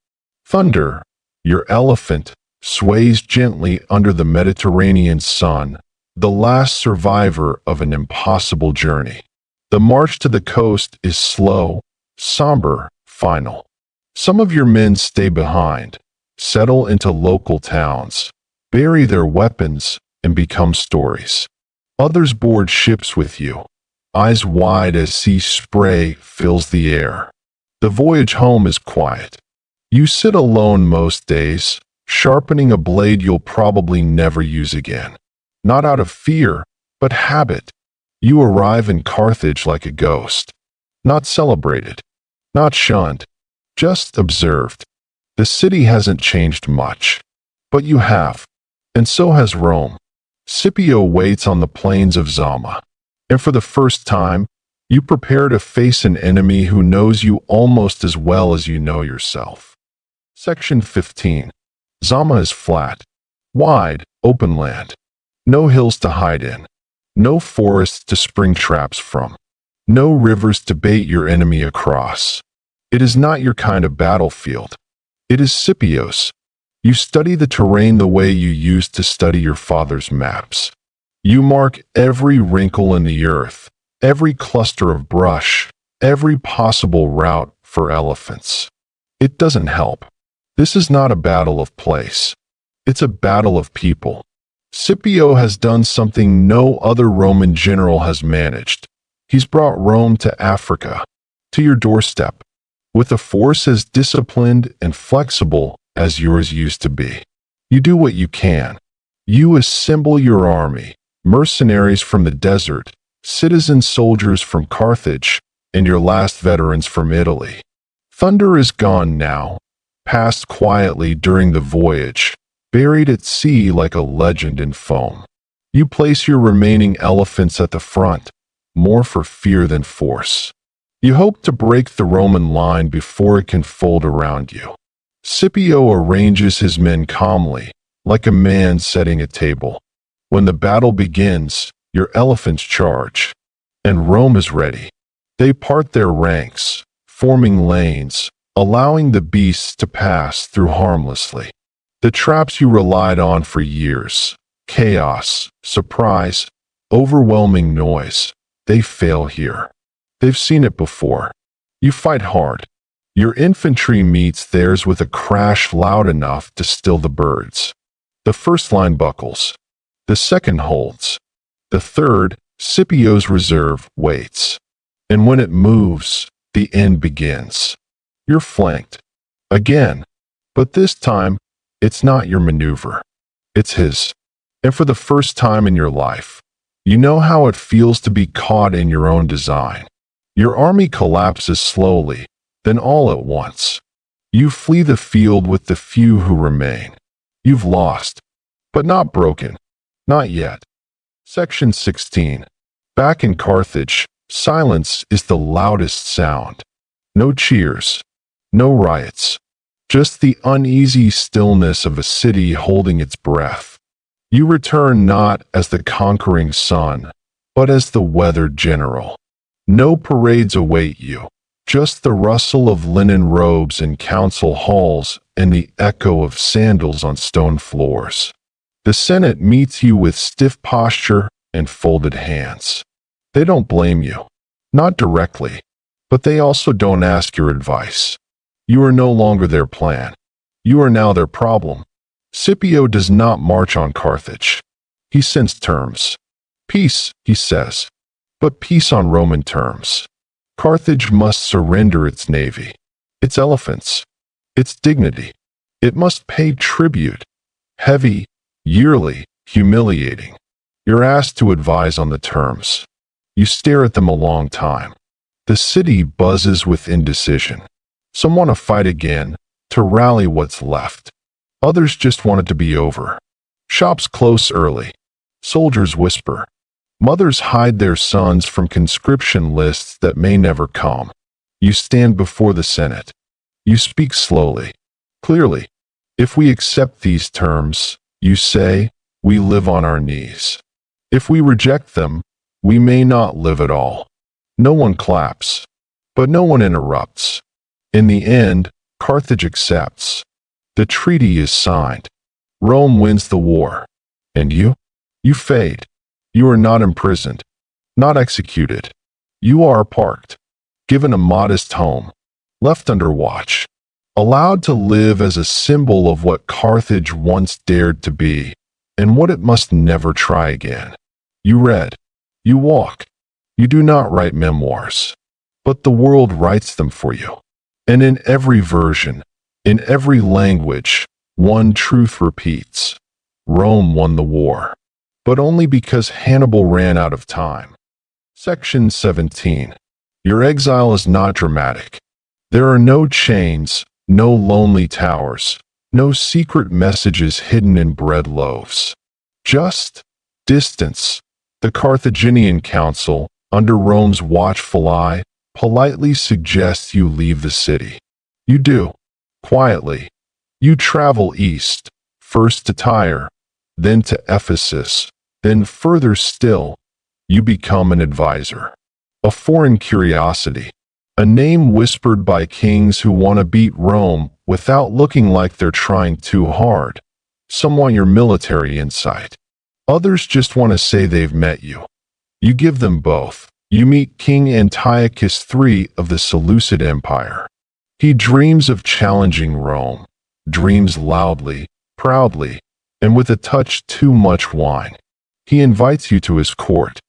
Speaker 1: Thunder, your elephant, sways gently under the Mediterranean sun, the last survivor of an impossible journey. The march to the coast is slow, somber, final. Some of your men stay behind, settle into local towns, bury their weapons, and become stories. Others board ships with you, eyes wide as sea spray fills the air. The voyage home is quiet. You sit alone most days, sharpening a blade you'll probably never use again. Not out of fear, but habit. You arrive in Carthage like a ghost. Not celebrated, not shunned, just observed. The city hasn't changed much, but you have, and so has Rome. Scipio waits on the plains of Zama, and for the first time, you prepare to face an enemy who knows you almost as well as you know yourself. Section 15. Zama is flat, wide, open land. No hills to hide in, no forests to spring traps from, no rivers to bait your enemy across. It is not your kind of battlefield. It is Scipio's. You study the terrain the way you used to study your father's maps. You mark every wrinkle in the earth, every cluster of brush, every possible route for elephants. It doesn't help. This is not a battle of place. It's a battle of people. Scipio has done something no other Roman general has managed. He's brought Rome to Africa, to your doorstep, with a force as disciplined and flexible as yours used to be. You do what you can. You assemble your army, mercenaries from the desert, citizen soldiers from Carthage, and your last veterans from Italy. Thunder is gone now, passed quietly during the voyage, buried at sea like a legend in foam. You place your remaining elephants at the front, more for fear than force. You hope to break the Roman line before it can fold around you. Scipio arranges his men calmly, like a man setting a table. When the battle begins, your elephants charge, and Rome is ready. They part their ranks, forming lanes, allowing the beasts to pass through harmlessly. The traps you relied on for years, chaos, surprise, overwhelming noise, they fail here. They've seen it before. You fight hard. Your infantry meets theirs with a crash loud enough to still the birds. The first line buckles. The second holds. The third, Scipio's reserve, waits. And when it moves, the end begins. You're flanked. Again. But this time, it's not your maneuver. It's his. And for the first time in your life, you know how it feels to be caught in your own design. Your army collapses slowly, then all at once. You flee the field with the few who remain. You've lost, but not broken. Not yet. Section 16. Back in Carthage, silence is the loudest sound. No cheers, no riots, just the uneasy stillness of a city holding its breath. You return not as the conquering son, but as the weathered general. No parades await you, just the rustle of linen robes in council halls and the echo of sandals on stone floors. The Senate meets you with stiff posture and folded hands. They don't blame you, not directly, but they also don't ask your advice. You are no longer their plan. You are now their problem. Scipio does not march on Carthage. He sends terms. Peace, he says, but peace on Roman terms. Carthage must surrender its navy, its elephants, its dignity. It must pay tribute, heavy, yearly, humiliating. You're asked to advise on the terms. You stare at them a long time. The city buzzes with indecision. Some want to fight again, to rally what's left. Others just want it to be over. Shops close early. Soldiers whisper. Mothers hide their sons from conscription lists that may never come. You stand before the Senate. You speak slowly, clearly. If we accept these terms, you say, we live on our knees. If we reject them, we may not live at all. No one claps, but no one interrupts. In the end, Carthage accepts. The treaty is signed. Rome wins the war. And you? You fade. You are not imprisoned, not executed. You are parked, given a modest home, left under watch, allowed to live as a symbol of what Carthage once dared to be, and what it must never try again. You read. You walk. You do not write memoirs, but the world writes them for you. And in every version, in every language, one truth repeats. Rome won the war, but only because Hannibal ran out of time. Section 17. Your exile is not dramatic. There are no chains, no lonely towers, no secret messages hidden in bread loaves. Just distance. The Carthaginian council, under Rome's watchful eye, politely suggests you leave the city. You do. Quietly. You travel east, first to Tyre, then to Ephesus, then further still, you become an advisor. A foreign curiosity. A name whispered by kings who want to beat Rome without looking like they're trying too hard. Some want your military insight. Others just want to say they've met you. You give them both. You meet King Antiochus III of the Seleucid Empire. He dreams of challenging Rome, dreams loudly, proudly, and with a touch too much wine. He invites you to his court,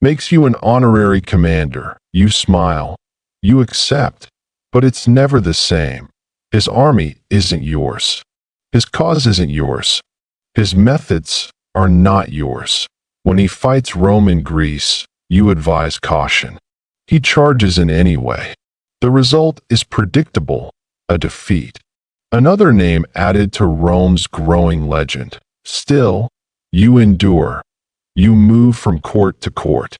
Speaker 1: makes you an honorary commander. You smile. You accept, but it's never the same. His army isn't yours. His cause isn't yours. His methods are not yours. When he fights Rome in Greece, you advise caution. He charges in any way. The result is predictable, a defeat. Another name added to Rome's growing legend. Still, you endure. You move from court to court.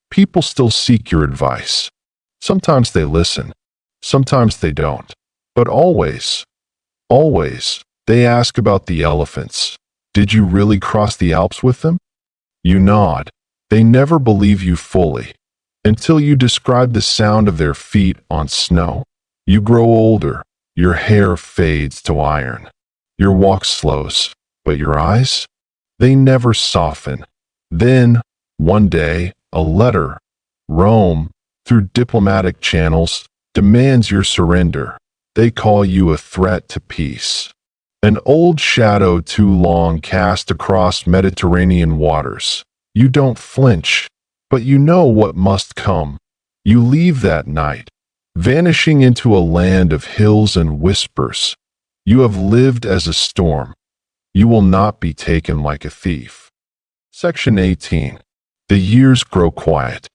Speaker 1: People still seek your advice. Sometimes they listen. Sometimes they don't. But always, they ask about the elephants. Did you really cross the Alps with them? You nod. They never believe you fully, until you describe the sound of their feet on snow. You grow older. Your hair fades to iron. Your walk slows, but your eyes? They never soften. Then, one day, a letter. Rome, through diplomatic channels, demands your surrender. They call you a threat to peace. An old shadow too long cast across Mediterranean waters. You don't flinch, but you know what must come. You leave that night, vanishing into a land of hills and whispers. You have lived as a storm. You will not be taken like a thief. Section 18. The years grow quiet.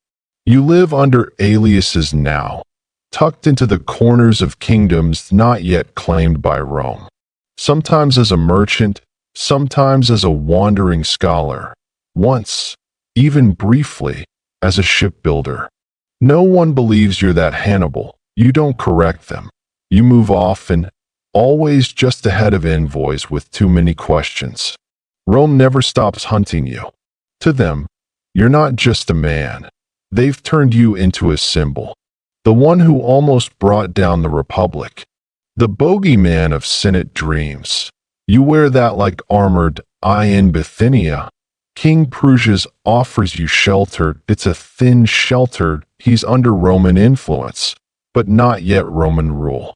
Speaker 1: You live under aliases now, tucked into the corners of kingdoms not yet claimed by Rome. Sometimes as a merchant, sometimes as a wandering scholar. Once, even briefly, as a shipbuilder. No one believes you're that Hannibal. You don't correct them. You move often, always just ahead of envoys with too many questions. Rome never stops hunting you. To them, you're not just a man. They've turned you into a symbol. The one who almost brought down the Republic. The bogeyman of Senate dreams. You wear that like armored eye in Bithynia. King Prusias offers you shelter. It's a thin shelter. He's under Roman influence, but not yet Roman rule.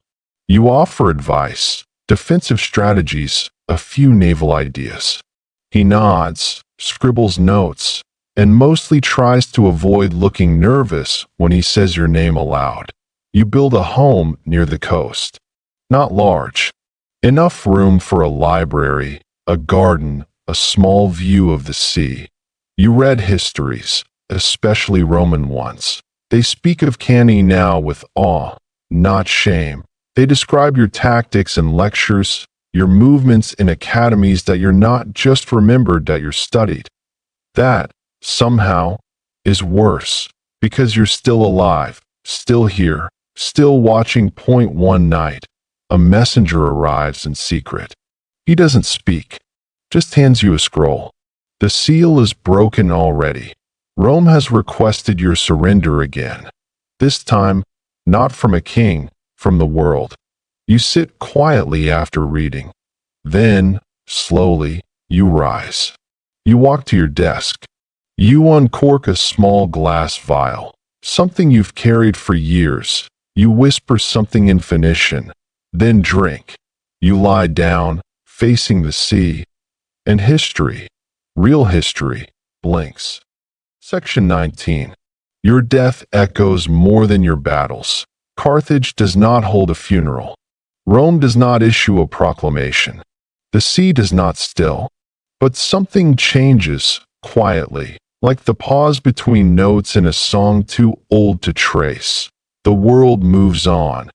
Speaker 1: You offer advice, defensive strategies, a few naval ideas. He nods, scribbles notes, and mostly tries to avoid looking nervous when he says your name aloud. You build a home near the coast. Not large. Enough room for a library, a garden, a small view of the sea. You read histories, especially Roman ones. They speak of Cannae now with awe, not shame. They describe your tactics in lectures, your movements in academies that you're not just remembered that you're studied. That, somehow, is worse, because you're still alive, still here, still watching. Point one night, a messenger arrives in secret. He doesn't speak, just hands you a scroll. The seal is broken already. Rome has requested your surrender again. This time, not from a king, from the world. You sit quietly after reading. Then, slowly, you rise. You walk to your desk. You uncork a small glass vial, something you've carried for years. You whisper something in Phoenician, then drink. You lie down, facing the sea, and history, real history, blinks. Section 19. Your death echoes more than your battles. Carthage does not hold a funeral. Rome does not issue a proclamation. The sea does not still. But something changes, quietly, like the pause between notes in a song too old to trace. The world moves on.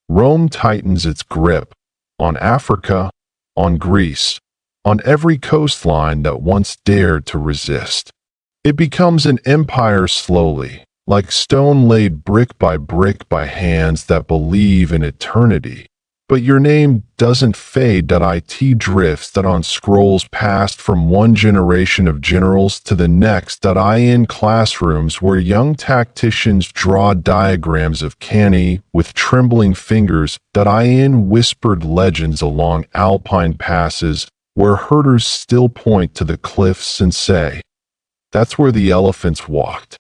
Speaker 1: Rome tightens its grip on Africa, on Greece, on every coastline that once dared to resist. It becomes an empire slowly, like stone laid brick by hands that believe in eternity. But your name doesn't fade. It drifts that on scrolls passed from one generation of generals to the next. In classrooms where young tacticians draw diagrams of Cannae with trembling fingers. In whispered legends along alpine passes where herders still point to the cliffs and say, "That's where the elephants walked."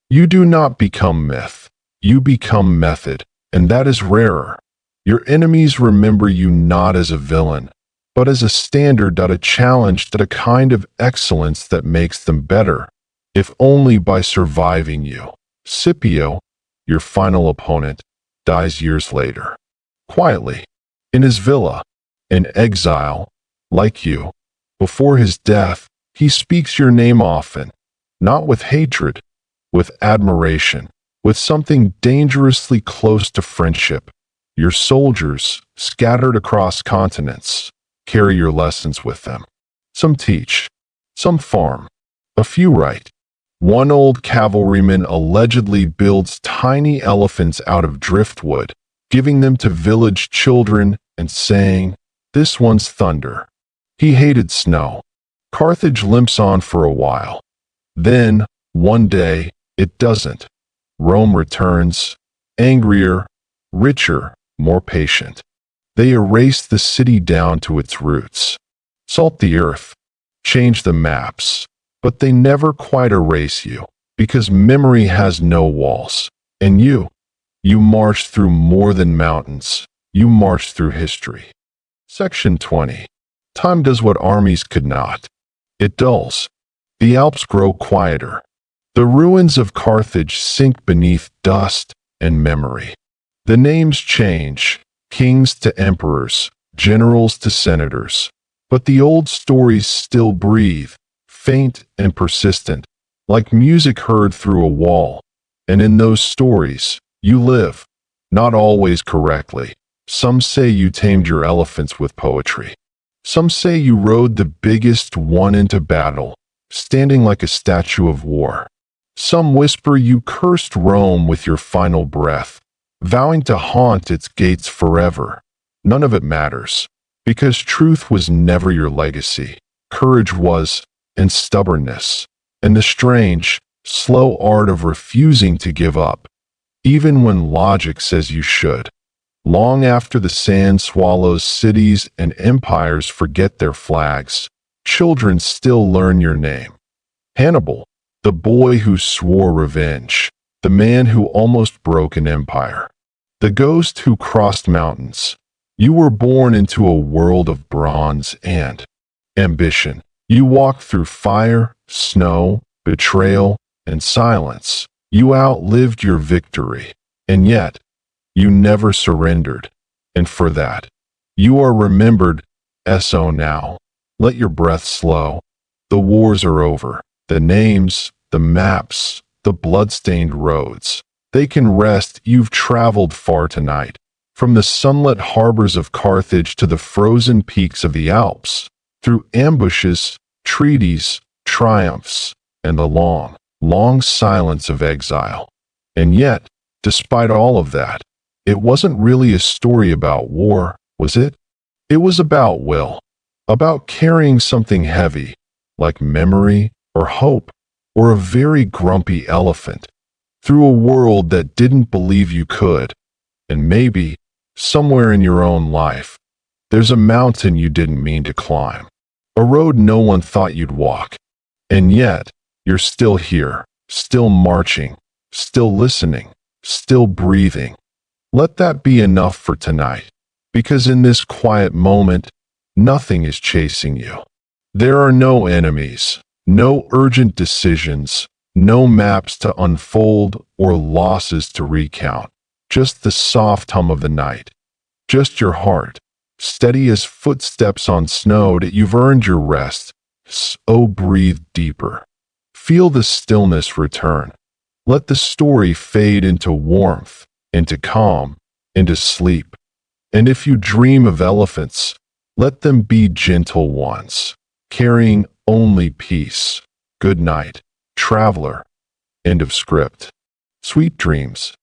Speaker 1: You do not become myth. You become method, and that is rarer. Your enemies remember you not as a villain, but as a standard. A challenge, a kind of excellence that makes them better, if only by surviving you. Scipio, your final opponent, dies years later. Quietly, in his villa, in exile, like you. Before his death, he speaks your name often, not with hatred, with admiration, with something dangerously close to friendship. Your soldiers, scattered across continents, carry your lessons with them. Some teach, some farm, a few write. One old cavalryman allegedly builds tiny elephants out of driftwood, giving them to village children and saying, "This one's thunder." He hated snow. Carthage limps on for a while. Then, one day, it doesn't. Rome returns, angrier, richer, more patient. They erase the city down to its roots, salt the earth, change the maps, but they never quite erase you, because memory has no walls. And you march through more than mountains. You march through history. Section 20. Time does what armies could not. It dulls. The Alps grow quieter. The ruins of Carthage sink beneath dust and memory. The names change, kings to emperors, generals to senators. But the old stories still breathe, faint and persistent, like music heard through a wall. And in those stories, you live, not always correctly. Some say you tamed your elephants with poetry. Some say you rode the biggest one into battle, standing like a statue of war. Some whisper you cursed Rome with your final breath, vowing to haunt its gates forever. None of it matters, because truth was never your legacy. Courage was, and stubbornness, and the strange, slow art of refusing to give up, even when logic says you should. Long after the sand swallows cities and empires forget their flags, children still learn your name. Hannibal, the boy who swore revenge, the man who almost broke an empire, the ghost who crossed mountains. You were born into a world of bronze and ambition. You walked through fire, snow, betrayal, and silence. You outlived your victory, and yet, you never surrendered, and for that, you are remembered. So now, let your breath slow. The wars are over. The names, the maps, the blood-stained roads. They can rest. You've traveled far tonight, from the sunlit harbors of Carthage to the frozen peaks of the Alps, through ambushes, treaties, triumphs, and the long, long silence of exile. And yet, despite all of that, it wasn't really a story about war, was it? It was about will, about carrying something heavy, like memory or hope, or a very grumpy elephant, through a world that didn't believe you could. And maybe, somewhere in your own life, there's a mountain you didn't mean to climb, a road no one thought you'd walk, and yet, you're still here, still marching, still listening, still breathing. Let that be enough for tonight, because in this quiet moment, nothing is chasing you. There are no enemies, no urgent decisions, no maps to unfold or losses to recount, just the soft hum of the night, just your heart, steady as footsteps on snow that you've earned your rest. So breathe deeper. Feel the stillness return. Let the story fade into warmth, into calm, into sleep. And if you dream of elephants, let them be gentle ones, carrying only peace. Good night, traveler. End of script. Sweet dreams.